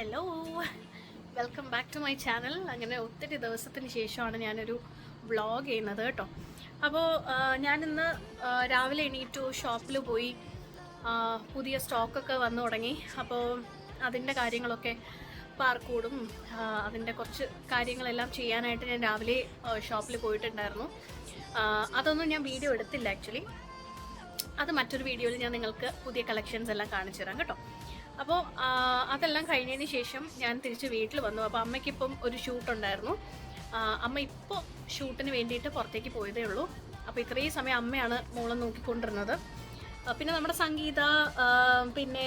Hello, welcome back to my channel. അങ്ങനെ ഒത്തിരി ദിവസത്തിന് ശേഷമാണ് ഞാനൊരു വ്ളോഗ് ചെയ്യുന്നത് കേട്ടോ. അപ്പോൾ ഞാനിന്ന് രാവിലെ എണീറ്റു, ഷോപ്പിൽ പോയി, പുതിയ സ്റ്റോക്കൊക്കെ വന്നു തുടങ്ങി. അപ്പോൾ അതിൻ്റെ കാര്യങ്ങളൊക്കെ പാർക്കോടും അതിൻ്റെ കുറച്ച് കാര്യങ്ങളെല്ലാം ചെയ്യാനായിട്ട് ഞാൻ രാവിലെ ഷോപ്പിൽ പോയിട്ടുണ്ടായിരുന്നു. അതൊന്നും ഞാൻ വീഡിയോ എടുത്തില്ല ആക്ച്വലി. അത് മറ്റൊരു വീഡിയോയിൽ ഞാൻ നിങ്ങൾക്ക് പുതിയ കളക്ഷൻസ് എല്ലാം കാണിച്ചു തരാം കേട്ടോ. അപ്പോൾ അതെല്ലാം കഴിഞ്ഞതിന് ശേഷം ഞാൻ തിരിച്ച് വീട്ടിൽ വന്നു. അപ്പോൾ അമ്മയ്ക്കിപ്പം ഒരു ഷൂട്ടുണ്ടായിരുന്നു. അമ്മ ഇപ്പോൾ ഷൂട്ടിന് വേണ്ടിയിട്ട് പുറത്തേക്ക് പോയതേ ഉള്ളൂ. അപ്പോൾ ഇത്രയും സമയം അമ്മയാണ് മോളെ നോക്കിക്കൊണ്ടിരുന്നത്. പിന്നെ നമ്മുടെ സംഗീത, പിന്നെ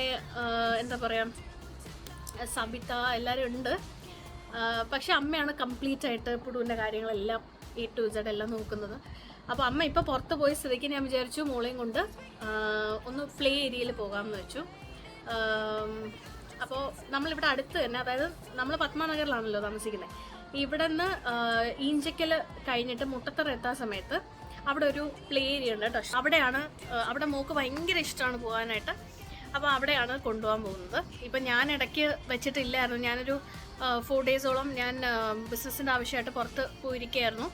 എന്താ പറയുക, സബിത എല്ലാവരും ഉണ്ട്. പക്ഷെ അമ്മയാണ് കംപ്ലീറ്റ് ആയിട്ട് പുടുവിൻ്റെ കാര്യങ്ങളെല്ലാം A to Z എല്ലാം നോക്കുന്നത്. അപ്പോൾ അമ്മ ഇപ്പോൾ പുറത്ത് പോയ സ്ഥിതിക്ക് ഞാൻ വിചാരിച്ചു മോളെയും കൊണ്ട് ഒന്ന് പ്ലേ ഏരിയയിൽ പോകാമെന്ന് വെച്ചു. അപ്പോൾ നമ്മളിവിടെ അടുത്ത് തന്നെ, അതായത് നമ്മൾ പത്മനഗറിലാണല്ലോ താമസിക്കുന്നത്. ഇവിടെ നിന്ന് ഈഞ്ചക്കൽ കഴിഞ്ഞിട്ട് മുട്ടത്തറ എത്താൻ സമയത്ത് അവിടെ ഒരു പ്ലേ ഏരിയ ഉണ്ട് കേട്ടോ. അവിടെ മോക്ക് ഭയങ്കര ഇഷ്ടമാണ് പോകാനായിട്ട്. അപ്പോൾ അവിടെയാണ് കൊണ്ടുപോകാൻ പോകുന്നത്. ഇപ്പം ഞാൻ ഇടയ്ക്ക് വെച്ചിട്ടില്ലായിരുന്നു. ഞാനൊരു 4 ഡേയ്സോളം ഞാൻ ബിസിനസ്സിൻ്റെ ആവശ്യമായിട്ട് പുറത്ത് പോയിരിക്കുകയായിരുന്നു.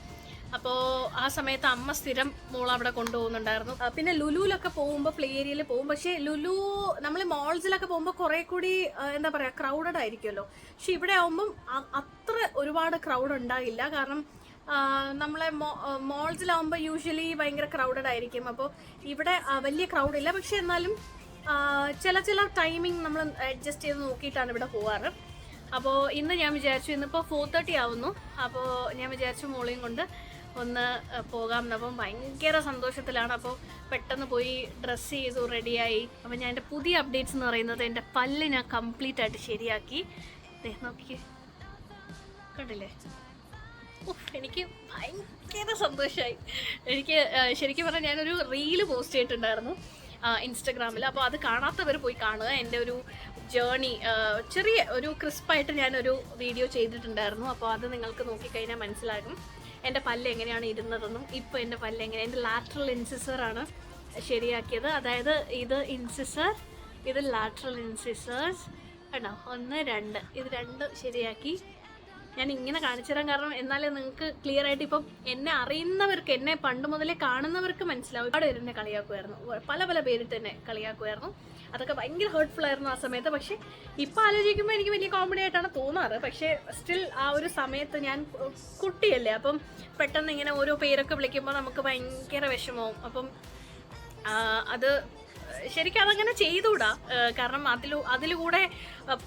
അപ്പോൾ ആ സമയത്ത് അമ്മ സ്ഥിരം മോൾ അവിടെ കൊണ്ടുപോകുന്നുണ്ടായിരുന്നു. പിന്നെ ലുലുവിലൊക്കെ പോകുമ്പോൾ പ്ലേ ഏരിയയിൽ പോകും. പക്ഷേ ലുലു നമ്മൾ മോൾസിലൊക്കെ പോകുമ്പോൾ കുറേ കൂടി എന്താ പറയുക, ക്രൗഡഡ് ആയിരിക്കുമല്ലോ. പക്ഷെ ഇവിടെ ആകുമ്പം അത്ര ഒരുപാട് ക്രൗഡ് ഉണ്ടാകില്ല. കാരണം നമ്മളെ മോൾസിലാവുമ്പോൾ യൂഷ്വലി ഭയങ്കര ക്രൗഡഡ് ആയിരിക്കും. അപ്പോൾ ഇവിടെ വലിയ ക്രൗഡില്ല. പക്ഷെ എന്നാലും ചില ടൈമിങ് നമ്മൾ അഡ്ജസ്റ്റ് ചെയ്ത് നോക്കിയിട്ടാണ് ഇവിടെ പോവാറ്. അപ്പോൾ ഇന്ന് ഞാൻ വിചാരിച്ചു, ഇന്നിപ്പോൾ 4:30 ആവുന്നു. അപ്പോൾ ഞാൻ വിചാരിച്ചു മോളെയും കൊണ്ട് ഒന്ന് പോകാം. അപ്പം ഭയങ്കര സന്തോഷത്തിലാണ്. അപ്പോൾ പെട്ടെന്ന് പോയി ഡ്രസ്സ് ചെയ്തു, റെഡിയായി. അപ്പം ഞാൻ എൻ്റെ പുതിയ അപ്ഡേറ്റ്സ് എന്ന് പറയുന്നത്, എൻ്റെ പല്ല് ഞാൻ കംപ്ലീറ്റ് ആയിട്ട് ശരിയാക്കി. നോക്കി കണ്ടില്ലേ? എനിക്ക് ഭയങ്കര സന്തോഷമായി. എനിക്ക് ശരിക്കും പറഞ്ഞാൽ ഞാനൊരു റീല് പോസ്റ്റ് ചെയ്തിട്ടുണ്ടായിരുന്നു ഇൻസ്റ്റഗ്രാമിൽ. അപ്പോൾ അത് കാണാത്തവർ പോയി കാണുക. എൻ്റെ ഒരു ജേർണി ചെറിയ ഒരു ക്രിസ്പായിട്ട് ഞാനൊരു വീഡിയോ ചെയ്തിട്ടുണ്ടായിരുന്നു. അപ്പോൾ അത് നിങ്ങൾക്ക് നോക്കിക്കഴിഞ്ഞാൽ മനസ്സിലാകും എൻ്റെ പല്ല് എങ്ങനെയാണ് ഇരുന്നതെന്നും ഇപ്പോൾ എൻ്റെ പല്ല് എങ്ങനെ. എൻ്റെ ലാറ്ററൽ ഇൻസിസറാണ് ശരിയാക്കിയത്. അതായത് ഇത് ഇൻസിസർ, ഇത് ലാറ്ററൽ ഇൻസിസേഴ്സ് കേട്ടോ. 1, 2 ഇത് 2 ശരിയാക്കി. ഞാൻ ഇങ്ങനെ കാണിച്ചു തരാൻ കാരണം എന്നാലേ നിങ്ങൾക്ക് ക്ലിയർ ആയിട്ട്, ഇപ്പം എന്നെ അറിയുന്നവർക്ക്, എന്നെ പണ്ട് മുതലേ കാണുന്നവർക്ക് മനസ്സിലാവും. അവിടെ എന്നെ കളിയാക്കുമായിരുന്നു, പല പേരിട്ട് തന്നെ കളിയാക്കുമായിരുന്നു. അതൊക്കെ ഭയങ്കര ഹേർട്ട്ഫുൾ ആയിരുന്നു ആ സമയത്ത്. പക്ഷെ ഇപ്പം ആലോചിക്കുമ്പോൾ എനിക്ക് വലിയ കോമഡി ആയിട്ടാണ് തോന്നാറ്. പക്ഷേ സ്റ്റിൽ ആ ഒരു സമയത്ത് ഞാൻ കുട്ടിയല്ലേ, അപ്പം പെട്ടെന്ന് ഇങ്ങനെ ഓരോ പേരൊക്കെ വിളിക്കുമ്പോൾ നമുക്ക് ഭയങ്കര വിഷമവും. അപ്പം അത് ശരിക്കും അതങ്ങനെ ചെയ്തുകൂടാ. കാരണം അതിലൂടെ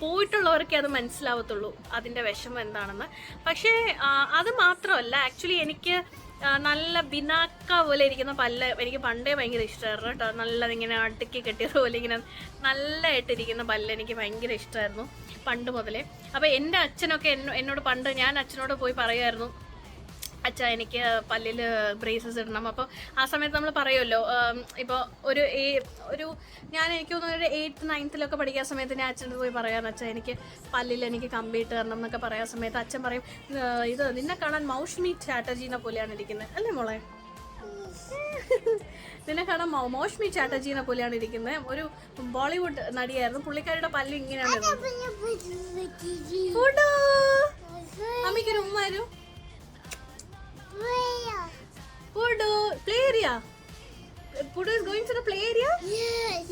പോയിട്ടുള്ളവർക്കേ അത് മനസ്സിലാവത്തുള്ളൂ അതിൻ്റെ വിഷമം എന്താണെന്ന്. പക്ഷേ അത് മാത്രമല്ല, ആക്ച്വലി എനിക്ക് നല്ല ബിനാക്ക പോലെ ഇരിക്കുന്ന പല്ല് എനിക്ക് പണ്ടേ ഭയങ്കര ഇഷ്ടമായിരുന്നു കേട്ടോ. നല്ലതിങ്ങനെ അടുക്കി കെട്ടിയത് പോലെ ഇങ്ങനെ നല്ലതായിട്ടിരിക്കുന്ന പല്ല് എനിക്ക് ഭയങ്കര ഇഷ്ടമായിരുന്നു പണ്ട് മുതലേ. അപ്പോൾ എൻ്റെ അച്ഛനൊക്കെ എന്നോട് പണ്ട്, ഞാൻ അച്ഛനോട് പോയി പറയുമായിരുന്നു, അച്ഛാ എനിക്ക് പല്ലിൽ ബ്രേസസ് ഇടണം. അപ്പോൾ ആ സമയത്ത് നമ്മൾ പറയുമല്ലോ, ഇപ്പോൾ എനിക്ക് തോന്നുന്നു ഒരു 8th 9th പഠിക്കുന്ന സമയത്ത് ഞാൻ അച്ഛനോട് പോയി പറയാൻ, അച്ഛാ എനിക്ക് പല്ലിൽ എനിക്ക് കമ്പിയിട്ട് തരണം എന്നൊക്കെ പറയാൻ സമയത്ത് അച്ഛൻ പറയും, ഇത് നിന്നെ കാണാൻ മൗഷ്മി ചാറ്റർജീനെ പോലെയാണ് ഇരിക്കുന്നത് അല്ലേ മോളെ? നിന്നെ കാണാൻ മൗഷ്മി ചാറ്റർജീനെ പോലെയാണ് ഇരിക്കുന്നത്. ഒരു ബോളിവുഡ് നടിയായിരുന്നു. പുള്ളിക്കാരിയുടെ പല്ല് ഇങ്ങനെയാണ്. അമ്മയ്ക്കൊരു ഉമ്മാരും Pudu, play area. Pudu is going to the play area?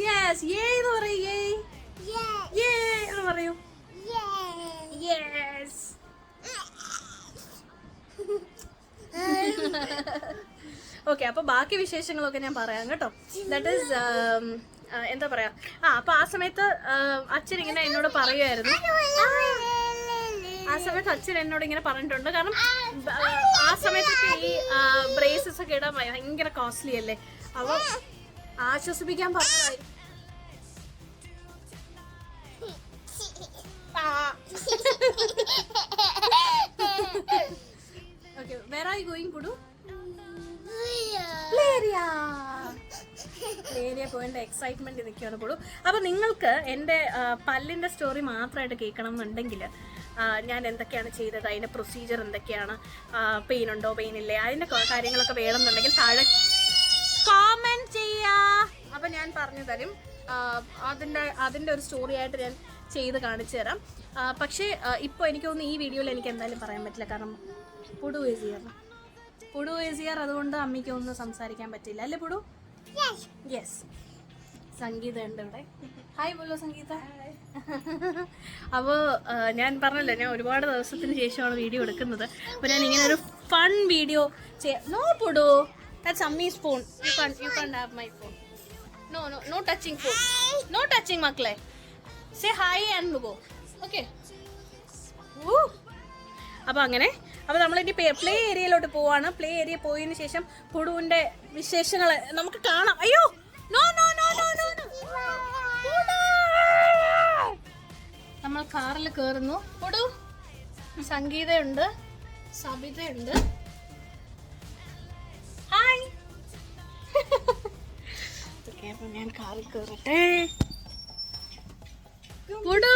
Yes. Yay എന്ന് പറയൂ. Yay എന്ന് പറയൂ. Yes. ഓക്കെ, അപ്പോൾ ബാക്കി വിശേഷങ്ങളൊക്കെ ഞാൻ പറയാം കേട്ടോ. ദാറ്റ് ഈസ് എന്താ പറയാ, അപ്പോൾ ആ സമയത്ത് അച്ഛൻ ഇങ്ങനെ എന്നോട് പറയുമായിരുന്നു. ആ സമയത്ത് അച്ഛൻ എന്നോട് ഇങ്ങനെ പറഞ്ഞിട്ടുണ്ട്. കാരണം ആ സമയത്തൊക്കെ ഈ ബ്രേസസ് ഒക്കെ ഇടാൻ ഭയങ്കര കോസ്റ്റ്ലി അല്ലേ. അപ്പൊ ആശ്വസിപ്പിക്കാൻ പറഞ്ഞായി. Okay, where are you going Pudu? Area point excitement നിൽക്കുകയാണ് പുഡു. അപ്പോൾ നിങ്ങൾക്ക് എൻ്റെ പല്ലിൻ്റെ സ്റ്റോറി മാത്രമായിട്ട് കേൾക്കണം എന്നുണ്ടെങ്കിൽ ഞാൻ എന്തൊക്കെയാണ് ചെയ്തത്, അതിൻ്റെ പ്രൊസീജിയർ എന്തൊക്കെയാണ്, പെയിൻ ഉണ്ടോ പെയിൻ ഇല്ലേ, അതിൻ്റെ കാര്യങ്ങളൊക്കെ വേണമെന്നുണ്ടെങ്കിൽ താഴെ കോമെൻറ്റ് ചെയ്യുക. അപ്പം ഞാൻ പറഞ്ഞു തരും. അതിൻ്റെ ഒരു സ്റ്റോറി ആയിട്ട് ഞാൻ ചെയ്ത് കാണിച്ചു തരാം. പക്ഷേ ഇപ്പോൾ എനിക്ക് തോന്നുന്നു ഈ വീഡിയോയിൽ എനിക്ക് എന്തായാലും പറയാൻ പറ്റില്ല, കാരണം പുടു ഈസ് ഹിയർ. അതുകൊണ്ട് അമ്മയ്ക്ക് ഒന്നും സംസാരിക്കാൻ പറ്റില്ല അല്ലേ പുടു? യെസ്. സംഗീത ഉണ്ട് ഇവിടെ. ഹായ് ബോലോ സംഗീത. അപ്പോൾ ഞാൻ പറഞ്ഞല്ലോ, ഞാൻ ഒരുപാട് ദിവസത്തിന് ശേഷമാണ് വീഡിയോ എടുക്കുന്നത്. അപ്പോൾ ഞാൻ ഇങ്ങനെ ഒരു fun video no Pudu, that's Ammi's phone. You can have my phone. No touching phone, no touching മക്കളെ. Say hi and go. Okay. അപ്പോൾ അപ്പോൾ നമ്മളിനി പ്ലേ ഏരിയയിലോട്ട് പോവാണ്. പ്ലേ ഏരിയ പോയതിന് ശേഷം പുടുവിൻ്റെ വിശേഷങ്ങൾ നമുക്ക് കാണാം. അയ്യോ no no no no no നമ്മൾ കാറിൽ കയറുന്നു. പുടു, സംഗീതയുണ്ട്, സബിതയുണ്ട്. ഹായ്. അപ്പോൾ ഞാൻ കാറിൽ കയറട്ടെ. പുടു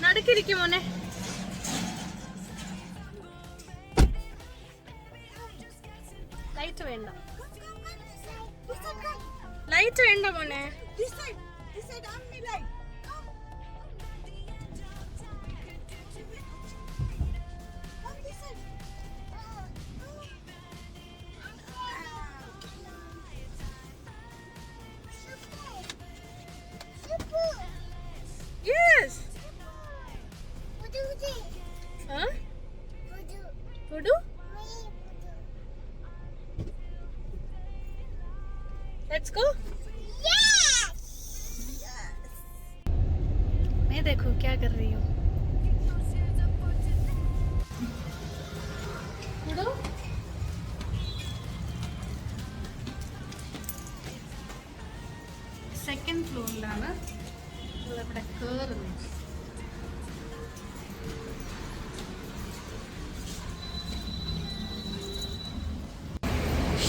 നടക്കിരിക്കും മോനെ. ലൈറ്റ് വേണ്ട, ലൈറ്റ് വേണ്ട മോനെ. Yes. Huh? Pudu? Let's go. Yes. मैं देखो क्या कर रही हूँ. पुडू? സെക്കൻഡ് ഫ്ലോറിലാണ് ഇവിടെ കയറുന്നത്.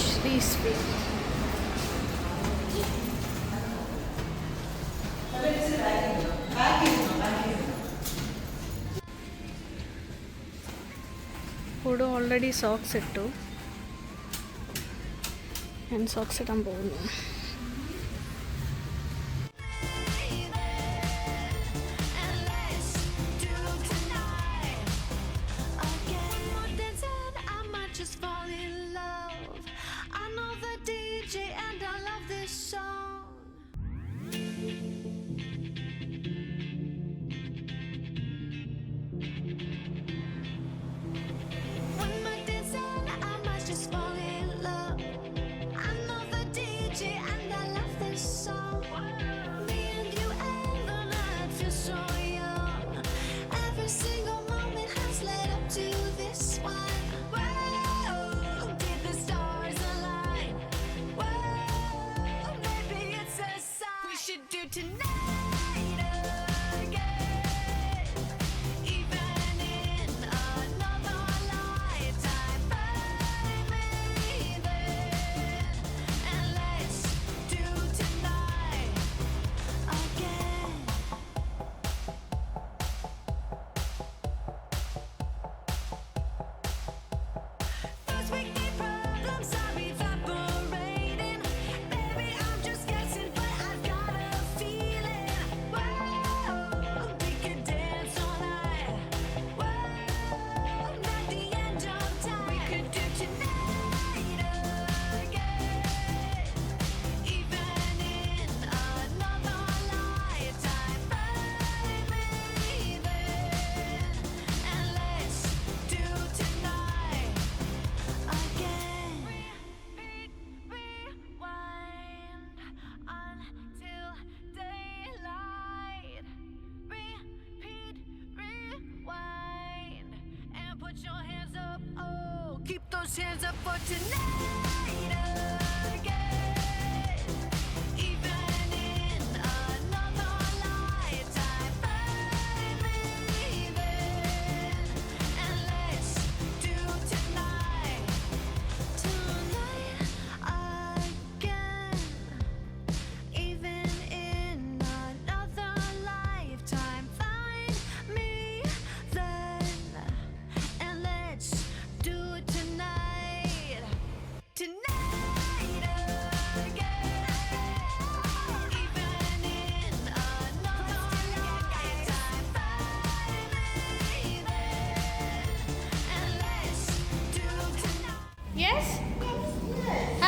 ശ്രീ പുടു ഓൾറെഡി സോക്സ് ഇട്ടു. ഞാൻ സോക്സ് ഇടാൻ പോകുന്നു. I know the DJ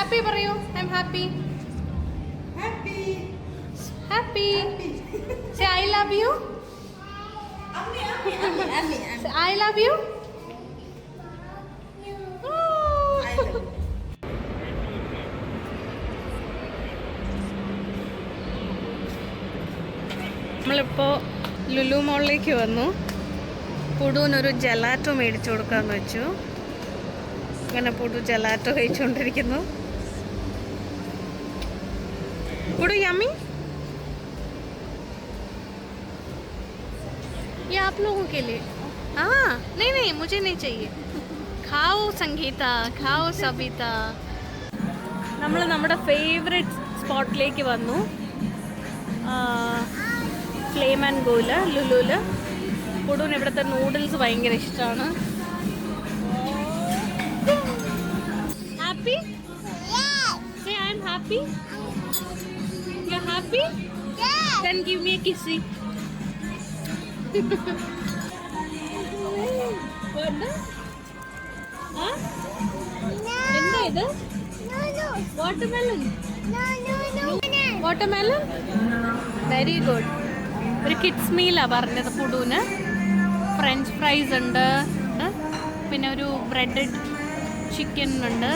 happy പറയൂ. I am happy. Happy. Say I love you. I love you. നമ്മളിപ്പോൾ ലുലു മോളിലേക്ക് വന്നു. പുടുവിനൊരു ജലാറ്റോ മേടിച്ചു കൊടുക്കാമെന്ന് വെച്ചു. അങ്ങനെ പുടു ജലാറ്റോ കഴിച്ചുകൊണ്ടിരിക്കുന്നു. पुडू यम्मी? ये आप लोगों के लिए. हाँ नहीं नहीं मुझे नहीं चाहिए. खाओ संगीता, खाओ सबिता. നമ്മൾ നമ്മുടെ ഫേവറേറ്റ് സ്പോട്ടിലേക്ക് വന്നു. Flame and ഗോയില് ലുലുല്. പുടുവിന് ഇവിടുത്തെ നൂഡിൽസ് ഭയങ്കര ഇഷ്ടമാണ്. Happy? Say I am happy. You're happy? Yeah. Then give me a kissy. What? Huh? എന്താ ഇത്? Watermelon. No. Watermelon? Very good. ഒരു കിഡ്സ് മീലാണ് പറഞ്ഞത് പുടുവിന്. ഫ്രഞ്ച് ഫ്രൈസ് ഉണ്ട്, പിന്നെ ഒരു ബ്രെഡഡ് ചിക്കൻ ഉണ്ട്,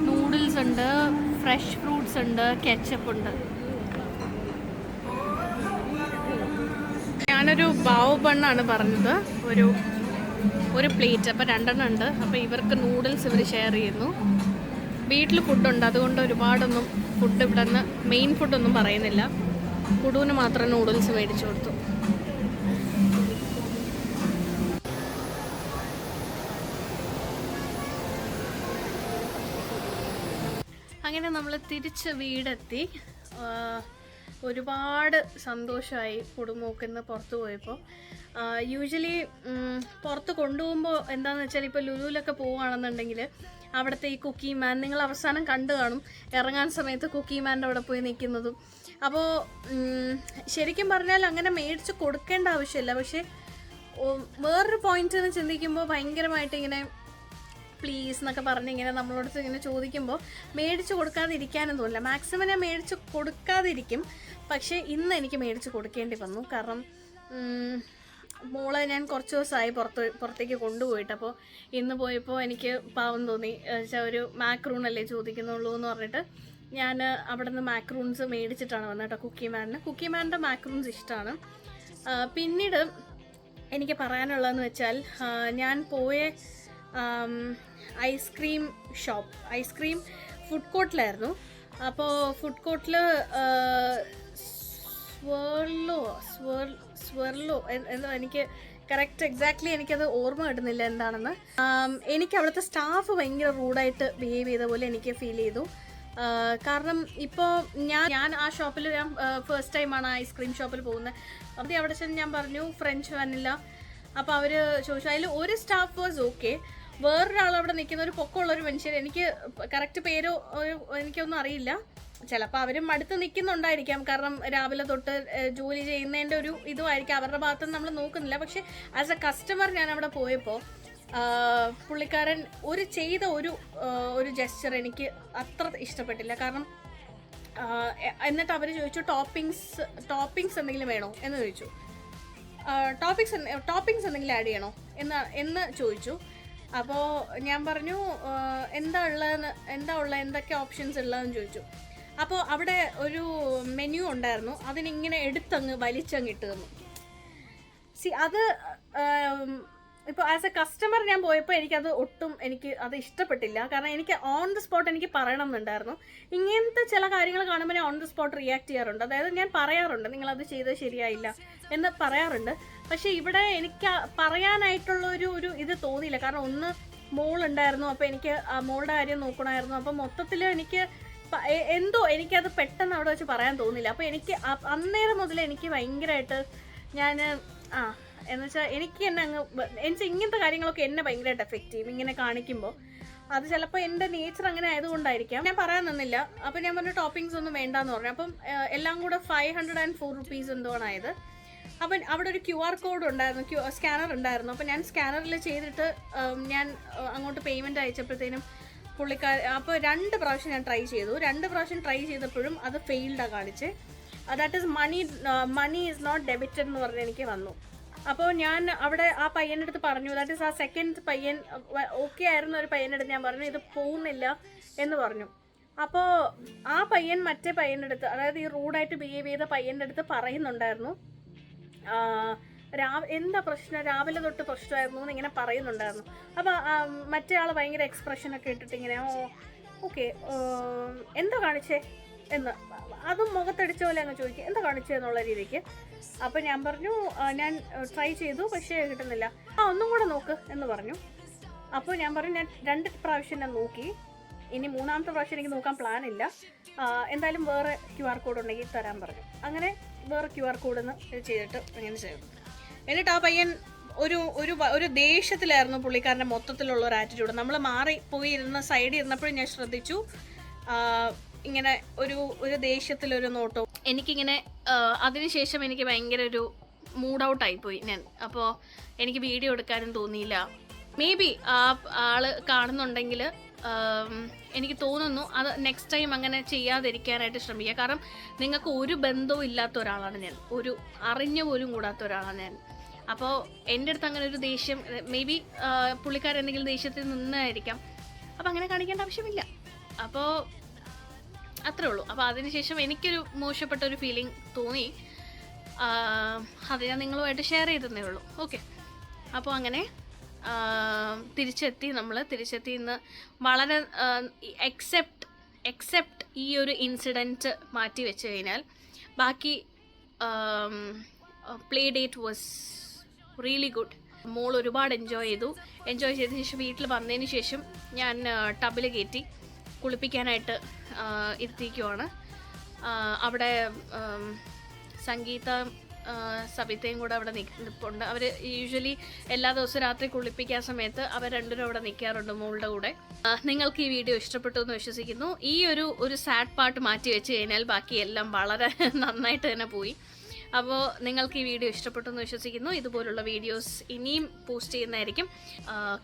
നൂഡിൽസ് ഉണ്ട്, ഫ്രഷ് ഫ്രൂട്ട്സ് ഉണ്ട്, കെച്ചപ്പ് ഉണ്ട്. ഞാനൊരു ബാവ് ബണ്ണാണ് പറഞ്ഞത്, ഒരു പ്ലേറ്റ്. അപ്പോൾ 2 ഉണ്ട്. അപ്പോൾ ഇവർക്ക് നൂഡിൽസ് ഇവർ ഷെയർ ചെയ്യുന്നു. വീട്ടിൽ ഫുഡുണ്ട്, അതുകൊണ്ട് ഒരുപാടൊന്നും ഫുഡ് ഇവിടെ നിന്ന് മെയിൻ ഫുഡൊന്നും പറയുന്നില്ല. പുടുവിന് മാത്രം നൂഡിൽസ് മേടിച്ചു കൊടുത്തു. അങ്ങനെ നമ്മൾ തിരിച്ച് വീടെത്തി. ഒരുപാട് സന്തോഷമായി പുടുമോക്കിന്ന് പുറത്ത് പോയപ്പോൾ. യൂഷ്വലി പുറത്ത് കൊണ്ടുപോകുമ്പോൾ എന്താണെന്ന് വെച്ചാൽ, ഇപ്പോൾ ലുലുവിലൊക്കെ പോവുകയാണെന്നുണ്ടെങ്കിൽ അവിടുത്തെ ഈ കുക്കി മാൻ നിങ്ങൾ അവസാനം കണ്ടു കാണും, ഇറങ്ങാൻ സമയത്ത് കുക്കി മാൻ്റെ അവിടെ പോയി നിൽക്കുന്നതും. അപ്പോൾ ശരിക്കും പറഞ്ഞാൽ അങ്ങനെ മേടിച്ച് കൊടുക്കേണ്ട ആവശ്യമില്ല. പക്ഷേ വേറൊരു പോയിന്റ് എന്ന് ചിന്തിക്കുമ്പോൾ ഭയങ്കരമായിട്ട് ഇങ്ങനെ പ്ലീസ് എന്നൊക്കെ പറഞ്ഞ് ഇങ്ങനെ നമ്മളോടത്ത് ഇങ്ങനെ ചോദിക്കുമ്പോൾ മേടിച്ച് കൊടുക്കാതിരിക്കാനും തോന്നില്ല. മാക്സിമം ഞാൻ മേടിച്ച് കൊടുക്കാതിരിക്കും. പക്ഷേ ഇന്ന് എനിക്ക് മേടിച്ച് കൊടുക്കേണ്ടി വന്നു. കാരണം മോളെ ഞാൻ കുറച്ച് ദിവസമായി പുറത്തേക്ക് കൊണ്ടുപോയിട്ട്. അപ്പോൾ ഇന്ന് പോയപ്പോൾ എനിക്ക് പാവം തോന്നി. ഒരു മാക്രൂണല്ലേ ചോദിക്കുന്നുള്ളൂ എന്ന് പറഞ്ഞിട്ട് ഞാൻ അവിടെ നിന്ന് മാക്രൂൺസ് മേടിച്ചിട്ടാണ് വന്നത് കേട്ടോ. കുക്കി മാൻ്റെ മാക്രൂൺസ് ഇഷ്ടമാണ്. പിന്നീട് എനിക്ക് പറയാനുള്ളതെന്ന് വെച്ചാൽ, ഞാൻ പോയ ഐസ്ക്രീം ഫുഡ് കോർട്ടിലായിരുന്നു. അപ്പോൾ ഫുഡ് കോർട്ടിൽ സ്വർലോ എന്തോ, എനിക്ക് എക്സാക്ട്ലി എനിക്കത് ഓർമ്മ കിട്ടുന്നില്ല എന്താണെന്ന്. എനിക്ക് അവിടുത്തെ സ്റ്റാഫ് ഭയങ്കര റൂഡായിട്ട് ബിഹേവ് ചെയ്ത പോലെ എനിക്ക് ഫീൽ ചെയ്തു. കാരണം ഇപ്പോൾ ഞാൻ ആ ഷോപ്പിൽ ഞാൻ ഫസ്റ്റ് ടൈമാണ് ഐസ്ക്രീം ഷോപ്പിൽ പോകുന്നത്. അപ്പോൾ അവിടെ ചെന്ന് ഞാൻ പറഞ്ഞു ഫ്രഞ്ച് വാനില. അപ്പോൾ അവർ ചോദിച്ചു. അതിൽ ഒരു സ്റ്റാഫ് വാസ് ഓക്കെ. വേറൊരാൾ അവിടെ നിൽക്കുന്ന ഒരു പൊക്കമുള്ളൊരു മനുഷ്യർ, എനിക്ക് കറക്റ്റ് പേരോ എനിക്കൊന്നും അറിയില്ല. ചിലപ്പോൾ അവരും അടുത്ത് നിൽക്കുന്നുണ്ടായിരിക്കാം, കാരണം രാവിലെ തൊട്ട് ജോലി ചെയ്യുന്നതിൻ്റെ ഒരു ഇതുമായിരിക്കും. അവരുടെ ഭാഗത്തുനിന്ന് നമ്മൾ നോക്കുന്നില്ല. പക്ഷേ ആസ് എ കസ്റ്റമർ ഞാൻ അവിടെ പോയപ്പോൾ പുള്ളിക്കാരൻ ചെയ്ത ഒരു ജെസ്ചർ എനിക്ക് അത്ര ഇഷ്ടപ്പെട്ടില്ല. കാരണം എന്നിട്ട് അവർ ചോദിച്ചു ടോപ്പിങ്സ് എന്തെങ്കിലും വേണോ എന്ന് ചോദിച്ചു. ടോപ്പിങ്സ് എന്തെങ്കിലും ആഡ് ചെയ്യണോ എന്ന് ചോദിച്ചു. അപ്പോൾ ഞാൻ പറഞ്ഞു എന്താ ഉള്ളത് എന്തൊക്കെ ഓപ്ഷൻസ് ഉള്ളതെന്ന് ചോദിച്ചു. അപ്പോൾ അവിടെ ഒരു മെനു ഉണ്ടായിരുന്നു. അതിനിങ്ങനെ വലിച്ചങ്ങ് ഇട്ട് തന്നു. അത് ഇപ്പോൾ ആസ് എ കസ്റ്റമർ ഞാൻ പോയപ്പോൾ എനിക്ക് അത് ഇഷ്ടപ്പെട്ടില്ല. കാരണം എനിക്ക് ഓൺ ദി സ്പോട്ട് എനിക്ക് പറയണം എന്നുണ്ടായിരുന്നു. ഇങ്ങനത്തെ ചില കാര്യങ്ങൾ കാണുമ്പോൾ ഞാൻ ഓൺ ദി സ്പോട്ട് റിയാക്ട് ചെയ്യാറുണ്ട്. അതായത് ഞാൻ പറയാറുണ്ട് നിങ്ങളത് ചെയ്തത് ശരിയായില്ല എന്ന് പറയാറുണ്ട്. പക്ഷേ ഇവിടെ എനിക്ക് പറയാനായിട്ടുള്ള ഒരു ഇത് തോന്നിയില്ല. കാരണം ഒന്ന് മോളുണ്ടായിരുന്നു, അപ്പോൾ എനിക്ക് മോളുടെ കാര്യം നോക്കണമായിരുന്നു. അപ്പം മൊത്തത്തിൽ എനിക്കത് പെട്ടെന്ന് അവിടെ വെച്ച് പറയാൻ തോന്നില്ല. അപ്പോൾ എനിക്ക് അന്നേരം മുതൽ എനിക്ക് ഭയങ്കരമായിട്ട് എന്നുവെച്ചാൽ എനിക്ക് ഇങ്ങനത്തെ കാര്യങ്ങളൊക്കെ എന്നെ ഭയങ്കരമായിട്ട് എഫക്റ്റ് ചെയ്യും. ഇങ്ങനെ കാണിക്കുമ്പോൾ അത് ചിലപ്പോൾ എൻ്റെ നേച്ചർ അങ്ങനെ ആയതുകൊണ്ടായിരിക്കാം. ഞാൻ പറയാൻ നിന്നില്ല. അപ്പോൾ ഞാൻ പറഞ്ഞു ടോപ്പിങ്സ് ഒന്നും വേണ്ടാന്ന് പറഞ്ഞു. അപ്പം എല്ലാം കൂടെ 504 rupees എന്തോണ് ആയത്. അപ്പം അവിടെ ഒരു QR കോഡ് ഉണ്ടായിരുന്നു, സ്കാനർ ഉണ്ടായിരുന്നു. അപ്പം ഞാൻ സ്കാനറിൽ ചെയ്തിട്ട് ഞാൻ അങ്ങോട്ട് പേയ്മെൻറ്റ് അയച്ചപ്പോഴത്തേനും അപ്പോൾ 2 പ്രാവശ്യം ഞാൻ ട്രൈ ചെയ്തു. 2 പ്രാവശ്യം ട്രൈ ചെയ്തപ്പോഴും അത് ഫെയിൽഡാണ് കാണിച്ച്. That is money is not debited എന്ന് പറഞ്ഞ് എനിക്ക് വന്നു. അപ്പോൾ ഞാൻ അവിടെ ആ പയ്യൻ്റെ അടുത്ത് പറഞ്ഞു, ദാറ്റ് ഈസ് ആ സെക്കൻഡ് പയ്യൻ ഓക്കെ ആയിരുന്ന ഒരു പയ്യൻ്റെ അടുത്ത് ഞാൻ പറഞ്ഞു ഇത് പോകുന്നില്ല എന്ന് പറഞ്ഞു. അപ്പോൾ ആ പയ്യൻ മറ്റേ പയ്യൻ്റെ അടുത്ത്, അതായത് ഈ റൂഡായിട്ട് ബിഹേവ് ചെയ്ത പയ്യൻ്റെ അടുത്ത് പറയുന്നുണ്ടായിരുന്നു എന്താ പ്രശ്നം, രാവിലെ തൊട്ട് പ്രശ്നമായിരുന്നു എന്ന് ഇങ്ങനെ പറയുന്നുണ്ടായിരുന്നു. അപ്പോൾ മറ്റേ ആൾ ഭയങ്കര എക്സ്പ്രഷനൊക്കെ ഇട്ടിട്ട് ഇങ്ങനെ ഓക്കെ എന്താ കാണിച്ചേ എന്ന്, അതും മുഖത്തടിച്ച പോലെ അങ്ങ് ചോദിക്കുക എന്താ കാണിച്ചേ എന്നുള്ള രീതിക്ക്. അപ്പോൾ ഞാൻ പറഞ്ഞു ഞാൻ ട്രൈ ചെയ്തു പക്ഷേ കിട്ടുന്നില്ല. ഒന്നും കൂടെ നോക്ക് എന്ന് പറഞ്ഞു. അപ്പോൾ ഞാൻ പറഞ്ഞു ഞാൻ 2 പ്രാവശ്യം ഞാൻ നോക്കി, ഇനി 3ാമത്തെ പ്രാവശ്യം എനിക്ക് നോക്കാൻ പ്ലാൻ ഇല്ല, എന്തായാലും വേറെ QR കോഡ് ഉണ്ടെങ്കിൽ തരാൻ പറഞ്ഞു. അങ്ങനെ വേറെ QR കോഡെന്ന് ചെയ്തിട്ട് അങ്ങനെ ചെയ്തു. എന്നിട്ട് ആ പയ്യൻ ഒരു ദേഷ്യത്തിലായിരുന്നു പുള്ളിക്കാരൻ്റെ മൊത്തത്തിലുള്ള ഒരു ആറ്റിറ്റ്യൂഡ്. നമ്മൾ പോയി ഇരുന്ന സൈഡിൽ ഇരുന്നപ്പോഴും ഞാൻ ശ്രദ്ധിച്ചു ഇങ്ങനെ ഒരു ദേഷ്യത്തിലൊരു നോട്ടവും. എനിക്കിങ്ങനെ അതിനുശേഷം എനിക്ക് ഭയങ്കര ഒരു മൂഡ് ഔട്ടായിപ്പോയി ഞാൻ. അപ്പോൾ എനിക്ക് വീഡിയോ എടുക്കാനും തോന്നിയില്ല. മേ ബി ആ ആള് കാണുന്നുണ്ടെങ്കിൽ എനിക്ക് തോന്നുന്നു അത് നെക്സ്റ്റ് ടൈം അങ്ങനെ ചെയ്യാതിരിക്കാനായിട്ട് ശ്രമിക്കുക. കാരണം നിങ്ങൾക്ക് ഒരു ബന്ധവും ഇല്ലാത്ത ഒരാളാണ് ഞാൻ, ഒരു അറിഞ്ഞ പോലും കൂടാത്ത ഒരാളാണ് ഞാൻ. അപ്പോൾ എൻ്റെ അടുത്ത് അങ്ങനെ ഒരു ദേഷ്യം, മേ ബി പുള്ളിക്കാരൻ എന്തെങ്കിലും ദേഷ്യത്തിൽ നിന്നായിരിക്കാം. അപ്പോൾ അങ്ങനെ കാണിക്കേണ്ട ആവശ്യമില്ല. അപ്പോൾ അത്രേ ഉള്ളൂ. അപ്പോൾ അതിനുശേഷം എനിക്കൊരു മോശപ്പെട്ട ഒരു ഫീലിംഗ് തോന്നി, അത് ഞാൻ നിങ്ങളുമായിട്ട് ഷെയർ ചെയ്തതേ ഉള്ളൂ. ഓക്കെ, അപ്പോൾ അങ്ങനെ തിരിച്ചെത്തി ഇന്ന് വളരെ എക്സെപ്റ്റ് ഈ ഒരു ഇൻസിഡൻറ്റ് മാറ്റി വെച്ച് കഴിഞ്ഞാൽ ബാക്കി play date was really good. മോൾ ഒരുപാട് എൻജോയ് ചെയ്തതിന് ശേഷം വീട്ടിൽ വന്നതിന് ശേഷം ഞാൻ ടബിൽ കയറ്റി കുളിപ്പിക്കാനായിട്ട് ഇരുത്തിക്കുവാണ്. അവിടെ സംഗീത സബിതയും കൂടെ അവിടെ നിൽപ്പുണ്ട്. അവർ യൂഷ്വലി എല്ലാ ദിവസവും രാത്രി കുളിപ്പിക്കാൻ സമയത്ത് അവർ രണ്ടുപേരും അവിടെ നിൽക്കാറുണ്ട് മോളുടെ കൂടെ. നിങ്ങൾക്ക് ഈ വീഡിയോ ഇഷ്ടപ്പെട്ടു എന്ന് വിശ്വസിക്കുന്നു. ഈ ഒരു സാഡ് പാർട്ട് മാറ്റി വെച്ച് കഴിഞ്ഞാൽ ബാക്കിയെല്ലാം വളരെ നന്നായിട്ട് തന്നെ പോയി. അപ്പോൾ നിങ്ങൾക്ക് ഈ വീഡിയോ ഇഷ്ടപ്പെട്ടു എന്ന് വിശ്വസിക്കുന്നു. ഇതുപോലുള്ള വീഡിയോസ് ഇനിയും പോസ്റ്റ് ചെയ്യുന്നതായിരിക്കും.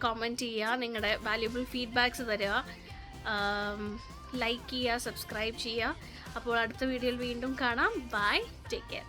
കമൻറ്റ് ചെയ്യുക, നിങ്ങളുടെ വാല്യുബിൾ ഫീഡ്ബാക്ക്സ് തരിക, ലൈക്ക് ചെയ്യുക, സബ്സ്ക്രൈബ് ചെയ്യുക. അപ്പോൾ അടുത്ത വീഡിയോയിൽ വീണ്ടും കാണാം. Bye, take care.